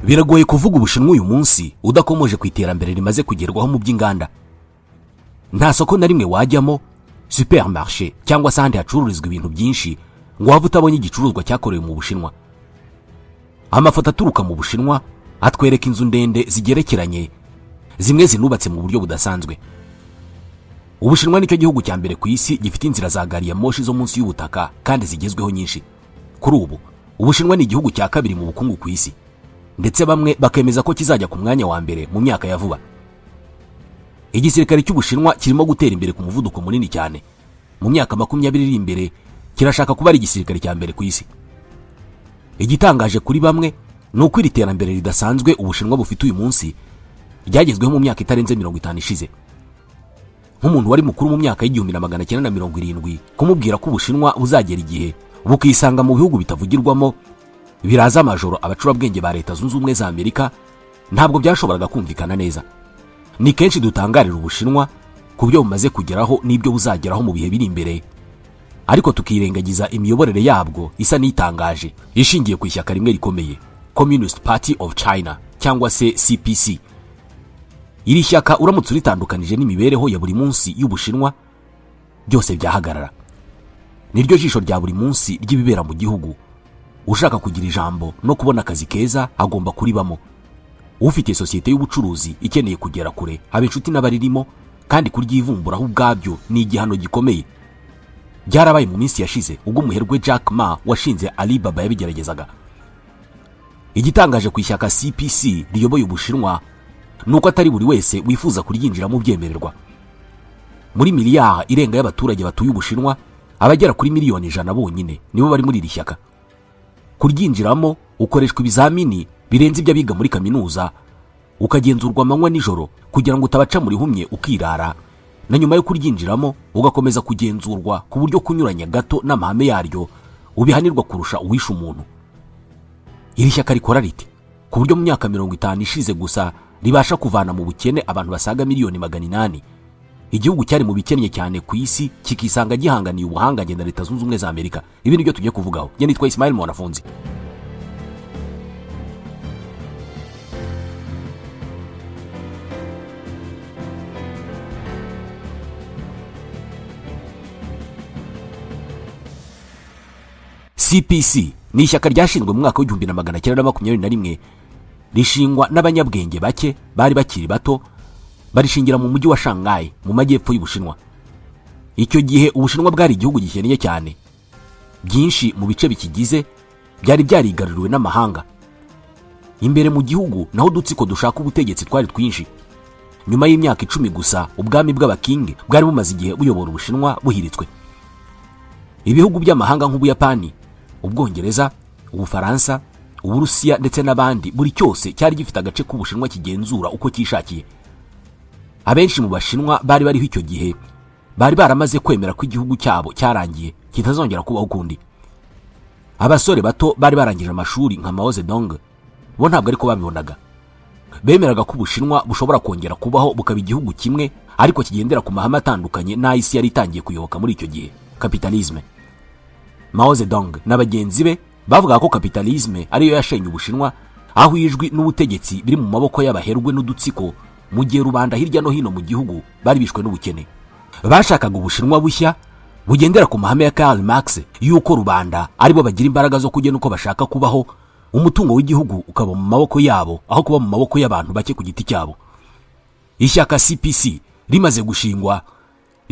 Biragoye kuvuga Ubushinwa uyu munsi udakomoje ku iterambere rimaze kugerwaho mu by'inganda. Nta soko na rimwe wajyamo, supermarché cyangwa se ahandi hacururizwa ibintu byinshi ngo waba utabonye igicuruzwa cyakorewe mu Bushinwa. Amafoto aturuka mu Bushinwa atwereka inzu ndende zigerekeranye, zimwe zinubatse mu buryo budasanzwe. Ubushinwa nicyo gihugu cya mbere ku isi gifite inzira za gari ya moshi zo munsi y'ubutaka kandi zigezweho nyinshi. Kuri ubu Ubushinwa ni igihugu cya kabiri mu bukungu ku isi, ndetse bamwe bakemeza ko kizajya ku mwanya wa mbere mu myaka ya vuba. Igisirikare cy'Ubushinwa kirimo gutera imbere ku muvuduko munini cyane. Mu myaka 20 iri imbere kirashaka kuba ari igisirikare cya mbere ku isi. Igitangaje kuri bamwe ni uko iri terambere ridasanzwe Ubushinwa bufite uyu munsi ryagezweho mu myaka itarenze 50 ishize. Nk'umuntu wari mukuru mu myaka y'1970 kumubwira ko Ubushinwa buzagera igihe bukisanga mu bihugu bitavugirwamo biraza amajoro abacurabwenge ba Leta Zunze Ubumwe za Amerika, ntabwo byashoboraga kumvikana neza. Ni kenshi dutangarira Ubushinwa ku byo bumaze kugeraho n'ibyo buzageraho mu bihe biri imbere, ariko tukirengagiza imiyoborere yabwo isa n'itangaje ishingiye ku ishyaka rimwe rikomeye, Communist Party of China cyangwa se CPC. Iri shyaka uramutse uritandukanije n'imibereho ya buri munsi y'Ubushinwa, byose byahagarara. Niryo jisho rya buri munsi ry'ibibera mu gihugu. Ushaka kugira ijambo no kubona akazi keza agomba kuribamo. Ufite sosiyete y'ubucuruzi ikeneye kugera kure habe inshuti n'abaririmo, kandi kuryivumburaho ubwabyo ni igihano gikomeye. Byarabaye mu minsi yashize ubwo umuherwe Jack Ma washinze Alibaba yabigeragezaga. Igitangaje ku ishyaka CPC riyoboye Ubushinwa nuko atari buri wese wifuza kuryinjiramo byemererwa. Muri miliyari irenga y'abaturage batuye Ubushinwa, abagera kuri miliyoni 100 bonyine nibo bari muri iri shyaka. Kuryinjiramo ukoreshwa ibizamini birenze ibyo abiga muri kaminuza, ukagenzurwa amanywa nijoro kugira ngo utabaca muri humye ukirara, na nyuma yo kuryinjiramo ugakomeza kugenzurwa ku buryo kunyuranya gato n'amahame yaryo ubihanirwa kurusha uwisha umuntu. Iri shyaka rikora riti ku buryo mu myaka 50 ishize gusa ribasha kuvana mu bukene abantu basaga miliyoni 800. Igihugu cyari mu bikennye cyane ku isi kikisanga gihanganiye ubuhangange na Leta Zunze Ubumwe za Amerika. Ibi nibyo tugiye kuvugaho. Njye nitwa Ismail Mwanafunzi. CPC ni ishyaka ryashinzwe mu mwaka w'1921, rishingwa n'abanyabwenge bake bari bakiri bato, barishingira mu mujyi wa Shanghai mu majyepfo y'Ubushinwa. Icyo gihe Ubushinwa bwari igihugu gikennye cyane. Byinshi mu bice bikigize byari byarigaruriwe n'amahanga. Imbere mu gihugu naho dutsiko dushaka ubutegetsi twari twinshi. Nyuma y'imyaka 10 gusa ubwami bw'abakingi bwari bumaze igihe buyobora Ubushinwa buhiritswe. Ibihugu by'amahanga nk'Ubuyapani, Ubwongereza, Ubufaransa, Uburusiya ndetse n'abandi, buri cyose cyari gifite agace k'Ubushinwa kigenzura uko kishakiye. Abenshi mu Bashinwa bari bariho icyo gihe bari baramaze kwemera ko igihugu cyabo cyarangiye kitazongera kubaho ukundi. Abasore bato bari barangije amashuri nka Mao Zedong bo ntabwo ariko babibonaga. Bemeraga ko Ubushinwa bushobora kongera kubaho bukaba igihugu kimwe ariko kigendera ku mahame atandukanye n'isi yari itangiye kuyoboka muri icyo gihe, kapitalisme. Mao Zedong n'abagenzi be bavuga ko kapitalisme ariyo yashenye Ubushinwa, aho ijwi n'ubutegetsi biri mu maboko y'abaherwe n'udutsiko, mu gihe rubanda hirya no hino mu gihugu bari bishwe n'ubukene. Bashakaga Ubushinwa bushya bugendera ku mahame ya Karl Marx yuko rubanda aribo bagira imbaraga zo kugena uko bashaka kubaho, umutungo w'igihugu ukaba mu maboko yabo aho kuba mu maboko y'abantu bake ku giti cyabo. Ishyaka CPC rimaze gushingwa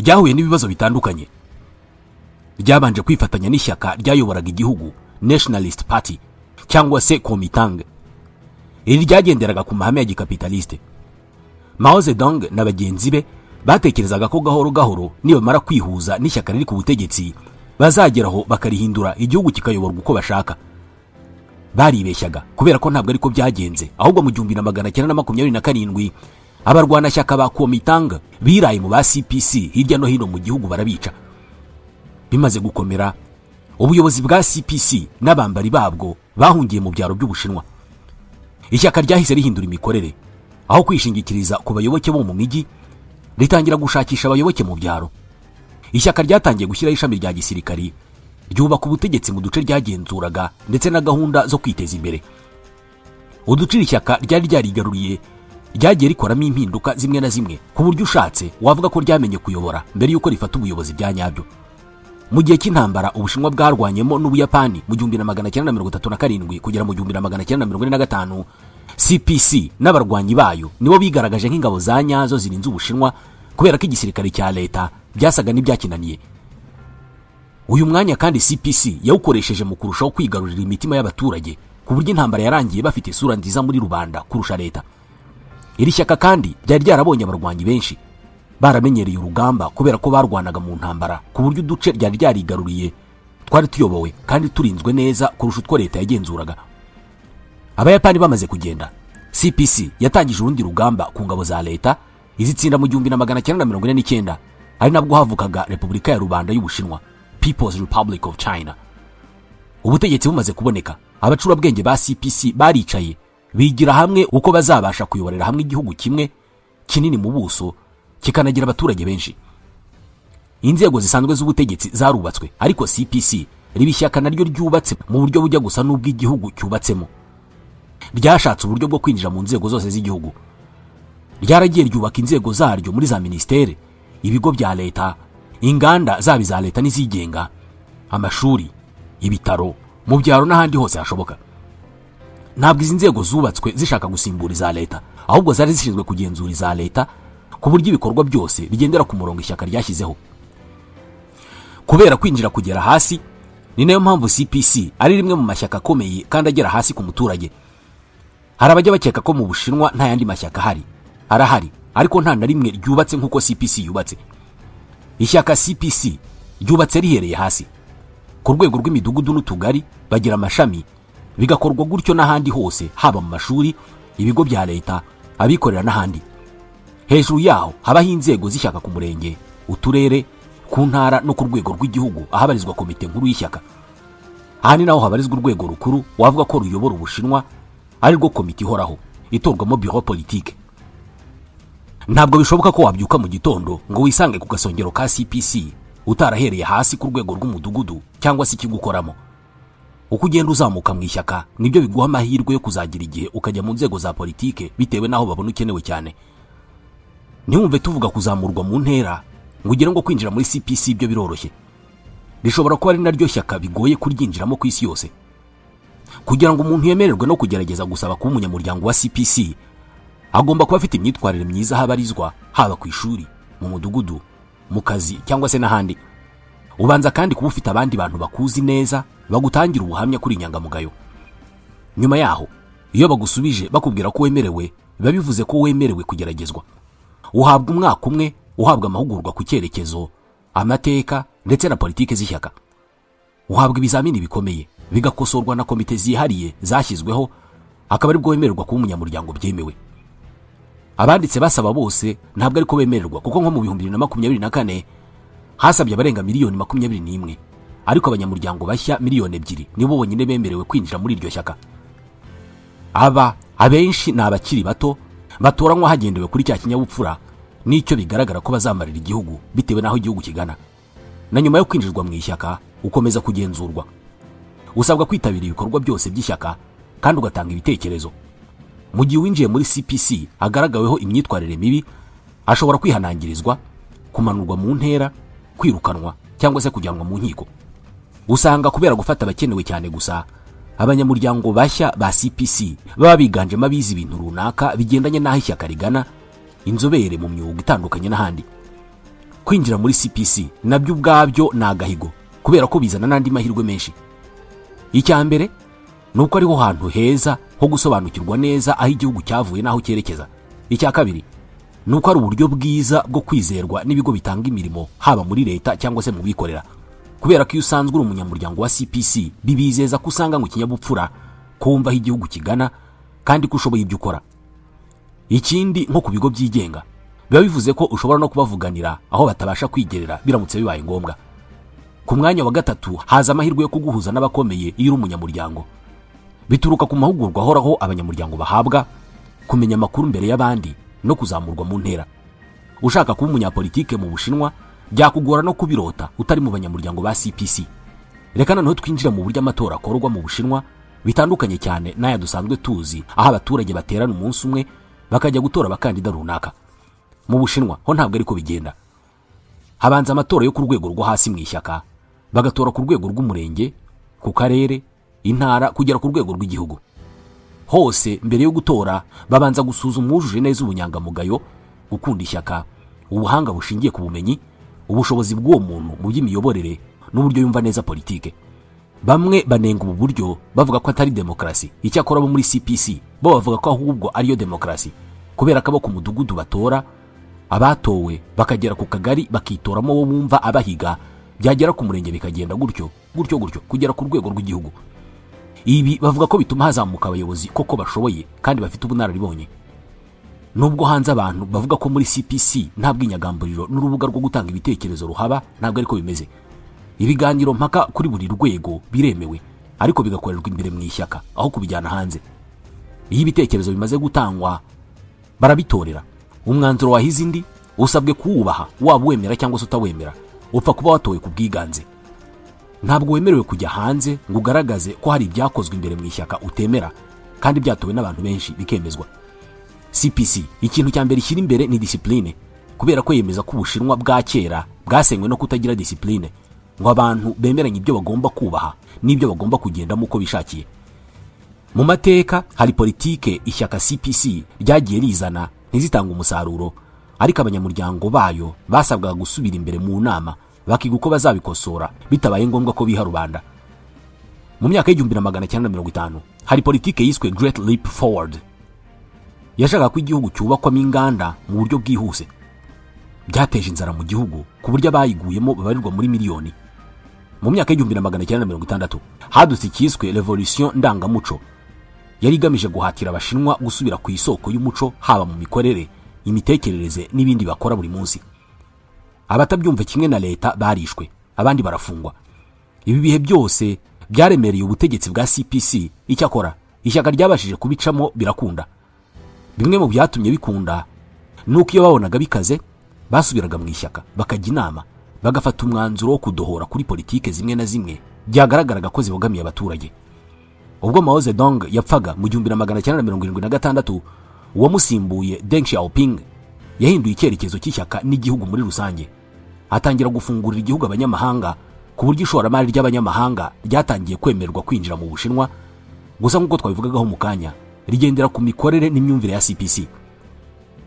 ryahuye n'ibibazo bitandukanye. Ryabanje kwifatanya n'ishyaka ryayoboraga igihugu, Nationalist Party cyangwa se Kuomintang. Iri ryagenderaga ku mahame ya gikapitaliste. Mao Zedong n'abagenzi be batekerezaga ko gahoro gahoro nibamara kwihuza n'ishyaka riri ku butegetsi bazageraho bakarihindura igihugu kikayoborwa uko bashaka. Baribeshyaga kubera ko ntabwo ariko byagenze, ahubwo mu 1927 abarwanashyaka ba Kuomintang biraye mu ba CPC hirya no hino mu gihugu barabica. Bimaze gukomera, ubuyobozi bwa CPC n'abambari babwo bahungiye mu byaro by'Ubushinwa. Ishyaka ryahise rihindura imikorere, aho kwishingikiriza ku bayoboke bo mu migi ritangira gushakisha abayoboke mu byaro. Ishyaka ryatangiye gushyiraho ishami rya gisirikari ryubaka ubutegetsi mu duce ryagenzuraga ndetse na gahunda zo kwiteza imbere. uduce ishyaka ryari ryarigaruriye ryagiye rikoramo impinduka zimwe na zimwe ku buryo ushatse wavuga ko ryamenye kuyobora mbere y'uko rifata ubuyobozi bya nyabyo. Mu gihe cy'intambara Ubushinwa bwarwanyemo n'Ubuyapani mu 1937 kugera mu 1945, CPC n'abarwanyi bayo nibo bigaragaje nk'ingabo za nyazo zirinze Ubushinwa kubera ko igisirikare cya leta byasaga n'ibyakinaniye. Uyu mwanya kandi CPC yawukoresheje mu kurushaho kwigarurira imitima y'abaturage ku buryo intambara yarangiye bafite isura nziza muri rubanda kurusha leta. Iri shyaka kandi ryari ryarabonye abarwanyi benshi baramenyereye urugamba kubera ko barwanaga mu ntambara ku buryo uduce ryari ryarigaruriye twari tuyobowe kandi turinzwe neza kurusha utwo leta yagenzuraga. Abayapani bamaze kugenda, CPC yatangije urundi rugamba ku ngabo za leta izitsinda mu 1949, ari nabwo havukaga Repubulika ya Rubanda y'Ubushinwa, People's Republic of China. Ubutegetsi bumaze kuboneka, abacurabwenge ba CPC baricaye bigira hamwe uko bazabasha kuyoborera hamwe igihugu kimwe kinini mu buso kikanagira abaturage benshi. Inzego zisanzwe z'ubutegetsi zarubatswe, ariko CPC ribishyaka naryo ryubatse mu buryo bujya gusa n'ubw'igihugu cyubatsemo. Ryashatse uburyo bwo kwinjira mu nzego zose z'igihugu. Ryaragiye ryubaka inzego zaryo muri za ministere, ibigo bya leta, inganda zaba iza leta n'izigenga, amashuri, ibitaro, mu byaro n'ahandi hose hashoboka. Ntabwo izi nzego zubatswe zishaka gusimbura iza leta, ahubwo zari zishinzwe kugenzura iza leta ku buryo ibikorwa byose bigendera ku murongo ishyaka ryashyizeho. Kubera kwinjira kugera hasi, ni nayo mpamvu CPC ari rimwe mu mashyaka akomeye kandi agera hasi ku muturage. Hari abajya bakeka ko mu Bushinwa nta yandi mashyaka arahari, ariko nta na rimwe ryubatse nk'uko CPC yubatse. Ishyaka CPC ryubatse rihereye hasi ku rwego rw'imidugudu n'utugari, bagira amashami, bigakorwa gutyo n'ahandi hose, haba mu mashuri, ibigo bya leta, abikorera n'ahandi. Hejuru yaho habaho inzego z'ishyaka ku murenge, uturere, ku ntara no ku rwego rw'igihugu ahabarizwa komite nkuru y'ishyaka. Aha ni naho habarizwa urwego rukuru wavuga ko ruyobora Ubushinwa, ari rwo komite ihoraho itorwamo bureau politique. Ntabwo bishoboka ko wabyuka mu gitondo ngo wisange ku gasongero ka CPC utarahereye hasi ku rwego rw'umudugudu cyangwa se ikigukoramo. Uko ugenda uzamuka mu ishyaka nibyo biguha amahirwe yo kuzagira igihe ukajya mu nzego za politike bitewe naho babona ukenewe cyane. Ntiwumve tuvuga kuzamurwa mu ntera ngo ugire ngo kwinjira muri CPC ibyo biroroshye. Rishobora kuba ari naryo shyaka bigoye kuryinjiramo ku isi yose. Kugira ngo umuntu yemererwe no kugerageza gusaba kuba umunyamuryango wa CPC, agomba kuba afite imyitwarire myiza habarizwa, haba ku ishuri, mu mudugudu, mu kazi cyangwa se n'ahandi. Ubanza kandi kuba ufite abandi bantu bakuzi neza bagutangira ubuhamya kuri inyangamugayo. Nyuma yaho, iyo bagusubije bakubwira ko wemerewe, biba bivuze ko wemerewe kugeragezwa. Uhabwa umwaka umwe, uhabwa amahugurwa ku cyerekezo, amateka ndetse na politike z'ishyaka. Uhabwa ibizamini bikomeye, bigakosorwa na komite zihariye zashyizweho, akaba ari bwo wemererwa kuba umunyamuryango byemewe. Abanditse basaba bose ntabwo ariko bemererwa, kuko nko mu 2024 hasabye abarenga miliyoni 21, ariko abanyamuryango bashya miliyoni 2 nibo bonyine bemerewe kwinjira muri iryo shyaka. Abenshi ni abakiri bato batoranywa hagendewe kuri cya kinyabupfura n'icyo bigaragara ko bazamarira igihugu bitewe naho igihugu kigana. Na nyuma yo kwinjirwa mu ishyaka ukomeza kugenzurwa. Usabwa kwitabira ibikorwa byose by'ishyaka kandi ugatanga ibitekerezo. Mu gihe winjiye muri CPC agaragaweho imyitwarire mibi, ashobora kwihanangirizwa, kumanurwa mu ntera, kwirukanwa cyangwa se kujyanwa mu nkiko. Usanga kubera gufata abakenewe cyane gusa, abanyamuryango bashya ba CPC baba biganjemo abizi ibintu runaka bigendanye n'aho ishyaka rigana, inzobere mu myuga itandukanye n'ahandi. Kwinjira muri CPC nabyo ubwabyo ni agahigo kubera ko bizana n'andi mahirwe menshi. Icya mbere nuko ariho hantu heza ho gusobanukirwa neza aho igihugu cyavuye naho cyerekeza. Icya kabiri nuko ari uburyo bwiza bwo kwizerwa n'ibigo bitanga imirimo, haba muri leta cyangwa se mu bikorera, kubera ko iyo usanzwe uri umunyamuryango wa CPC bibizeza ko usanga mu kinyabupfura, kumva aho igihugu kigana kandi ko ushoboye ibyo ukora. Ikindi nko ku bigo byigenga biba bivuze ko ushobora no kubavuganira aho batabasha kwigerera biramutse bibaye ngombwa. Ku mwanya wa gatatu haza amahirwe yo kuguhuza n'abakomeye iyo uri umunyamuryango. Bituruka ku mahugurwa ahoraho abanyamuryango bahabwa, kumenya amakuru mbere y'abandi no kuzamurwa mu ntera. Ushaka kuba umunyapolitike mu Bushinwa byakugora no kubirota utari mu banyamuryango ba CPC. Reka noneho twinjira mu buryo amatora akorwa mu Bushinwa bitandukanye cyane n'aya dusanzwe tuzi, aho abaturage baterana umunsi umwe bakajya gutora abakandida runaka. Mu Bushinwa ho ntabwo ariko bigenda. Habanza amatora yo ku rwego rwo hasi mu ishyaka, bagatora ku rwego rw'umurenge, ku karere, intara, kugera ku rwego rw'igihugu. Hose mbere yo gutora babanza gusuzuma uwujuje neza ubunyangamugayo, gukunda ishyaka, ubuhanga bushingiye ku bumenyi, ubushobozi bw'uwo muntu mu by'imiyoborere n'uburyo yumva neza politike. Bamwe banenga ubu buryo bavuga ko atari demokarasi. Icyakora bo muri CPC bo bavuga ko ahubwo ariyo demokarasi, kubera ko abo ku mudugudu batora, abatowe bakagera ku kagari bakitoramo wo bumva abahiga, byagera ku murenge bikagenda gutyo kugera ku rwego rw'igihugu. Ibi bavuga ko bituma hazamuka abayobozi koko bashoboye kandi bafite ubunararibonye. Nubwo hanze abantu bavuga ko muri CPC nta bwinyagamburiro n'urubuga rwo gutanga ibitekerezo ruhaba, ntabwo ariko bimeze. Ibiganiro mpaka kuri buri rwego biremewe, ariko bigakorerwa imbere mu ishyaka aho kubijyana hanze. Iyo ibitekerezo bimaze gutangwa barabitorera, umwanzuro wahize indi usabwe kuwubaha, waba wemera cyangwa se utawemera, upfa kuba watowe ku bwiganze. Ntabwo wemerewe kujya hanze ngo ugaragaze ko hari ibyakozwe imbere mu ishyaka utemera kandi byatowe n'abantu benshi bikemezwa. CPC ikintu cya mbere ishyira imbere ni discipline, kubera ko yemeza ko Ubushinwa bwa kera bwasenywe no kutagira discipline, ngo abantu bemeranye ibyo bagomba kubaha n'ibyo bagomba kugendamo uko bishakiye. Mu mateka hari politike ishyaka CPC ryagiye rizana ntizitanga umusaruro, ariko abanyamuryango bayo basabwaga gusubira imbere mu nama bakiga uko bazabikosora bitabaye ngombwa ko biha rubanda. Mu myaka y'1950 hari politike yiswe Great Leap Forward. Yashakaga ko igihugu cyubakwamo inganda mu buryo bwihuse. Byateje inzara mu gihugu ku buryo abayiguyemo babarirwa muri miliyoni. Mu myaka y'1960 hadutse ikiswe Revolution ndangamuco, yari igamije guhatira Abashinwa gusubira ku isoko y'umuco, haba mu mikorere, imitekerereze n'ibindi bakora buri munsi. Abatabyumva kimwe na leta barishwe, abandi barafungwa. Ibi bihe byose byaremereye ubutegetsi bwa CPC. Icyakora ishyaka ryabashije kubicamo birakunda. Bimwe mu byatumye bikunda nuko iyo babonaga bikaze basubiraga mu ishyaka bakajya inama, bagafata umwanzuro wo kudohora kuri politike zimwe na zimwe byagaragaraga ko zibogamiye abaturage. Ubwo Mao Zedong yapfaga mu 1976, uwamusimbuye Deng Xiaoping yahinduye icyerekezo cy'ishyaka n'igihugu muri rusange. Atangira gufungurira igihugu abanyamahanga, ku buryo ishoramari ry'abanyamahanga ryatangiye kwemerwa kwinjira mu Bushinwa. Gusa nk'uko twabivugagaho mu kanya, rigendera ku mikorere n'imyumvire ya CPC.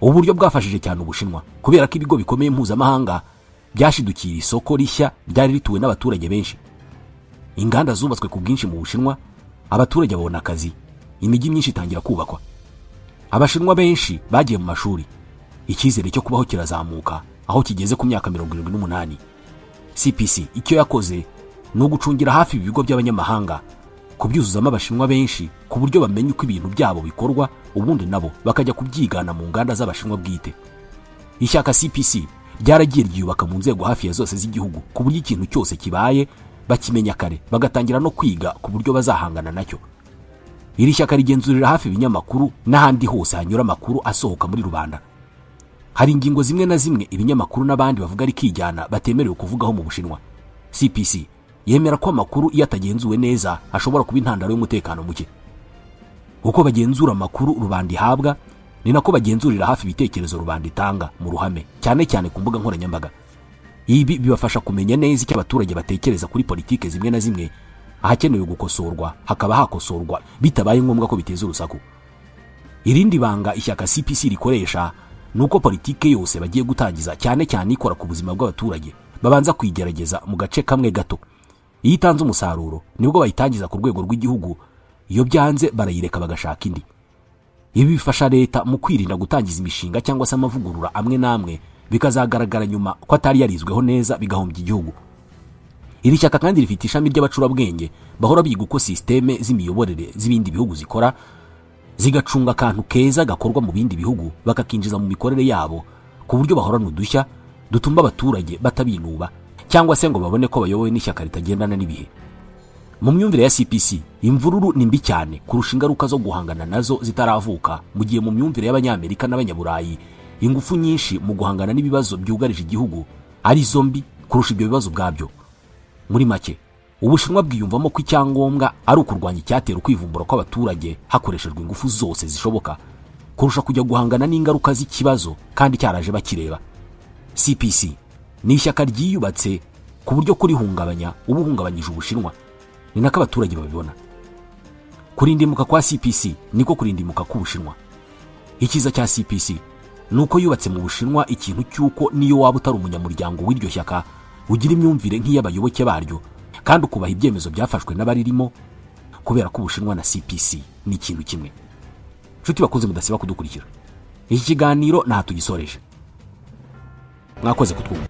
Ubu buryo bwafashije cyane Ubushinwa, kubera ko ibigo bikomeye mpuzamahanga byashidukira isoko rishya ryari rituwe n'abaturage benshi. Inganda zubatswe ku bwinshi mu Bushinwa, abaturage babona akazi, imijyi myinshi itangira kubakwa. Abashinwa benshi bagiye mu mashuri, icyizere cyo kubaho kirazamuka aho kigeze ku myaka 78. CPC icyo yakoze ni ugucungira hafi ibigo by'abanyamahanga, kubyuzuzamo Abashinwa benshi ku buryo bamenya uko ibintu byabo bikorwa, ubundi nabo bakajya kubyigana mu nganda z'Abashinwa bwite. Ishyaka CPC ryaragiye ryubaka mu nzego hafi ya zose z'igihugu, ku buryo ikintu cyose kibaye bakimenya kare, bagatangira no kwiga ku buryo bazahangana nacyo. Iri shyaka rigenzurira hafi ibinyamakuru n'ahandi hose hanyura amakuru asohoka muri rubanda. Hari ingingo zimwe na zimwe ibinyamakuru n'abandi bavuga ari kijyana batemerewe kuvugaho mu Bushinwa. CPC yemera ko amakuru iyo atagenzuwe neza ashobora kuba intandaro y'umutekano muke. Uko bagenzura amakuru rubanda ihabwa, ni nako bagenzurira hafi ibitekerezo rubanda itanga mu ruhame, cyane cyane ku mbuga nkoranyambaga. Ibi bibafasha kumenya neza icyo abaturage batekereza kuri politike zimwe na zimwe, ahakenewe gukosorwa hakaba hakosorwa bitabaye ngombwa ko biteza urusaku. Irindi banga ishyaka CPC rikoresha nuko politike yose bagiye gutangiza, cyane cyane ikora ku buzima bw'abaturage, babanza kwigerageza mu gace kamwe gato. Iyo itanze umusaruro nibwo bayitangiza ku rwego rw'igihugu, iyo byanze barayireka bagashaka indi. Ibi bifasha leta mu kwirinda gutangiza imishinga cyangwa se amavugurura amwe namwe bikazagaragara nyuma ko atari yarizweho neza, bigahombya igihugu. Iri shyaka kandi rifite ishami ry'abacurabwenge bahora biga uko systeme z'imiyoborere z'ibindi bihugu zikora, zigacunga akantu keza gakorwa mu bindi bihugu bakakinjiza mu mikorere yabo, ku buryo bahorana udushya dutuma abaturage batabinuba cyangwa se ngo babone ko bayobowe n'ishyaka ritagendana n'ibihe. Mu myumvire ya CPC, imvururu ni mbi cyane kurusha ingaruka zo guhangana nazo zitaravuka, mu gihe mu myumvire y'Abanyamerika n'Abanyaburayi ingufu nyinshi mu guhangana n'ibibazo byugarije igihugu ari zombi kurusha ibyo bibazo bwabyo. Muri make, Ubushinwa bwiyumvamo ko icyangombwa ari ukurwanya icyatera ukwivumbura kw'abaturage hakoreshejwe ingufu zose zishoboka kurusha kujya guhangana n'ingaruka z'ikibazo kandi cyaraje bakireba. CPC ni ishyaka ryiyubatse ku buryo kurihungabanya uba uhungabanyije Ubushinwa. Ni nako abaturage babibona. Kurindimuka kwa CPC niko kurindimuka k'Ubushinwa. Ikiza cya CPC nuko yubatse mu Bushinwa ikintu cy'uko niyo waba utari umunyamuryango w'iryo shyaka ugira imyumvire nk'iy'abayoboke baryo kandi ukubaha ibyemezo byafashwe n'abaririmo, kubera ko Ubushinwa na CPC ni ikintu kimwe. Nshuti bakunze mudasiba kudukurikira. Iki kiganiro nta tugisoreje. Mwakoze kutwumva.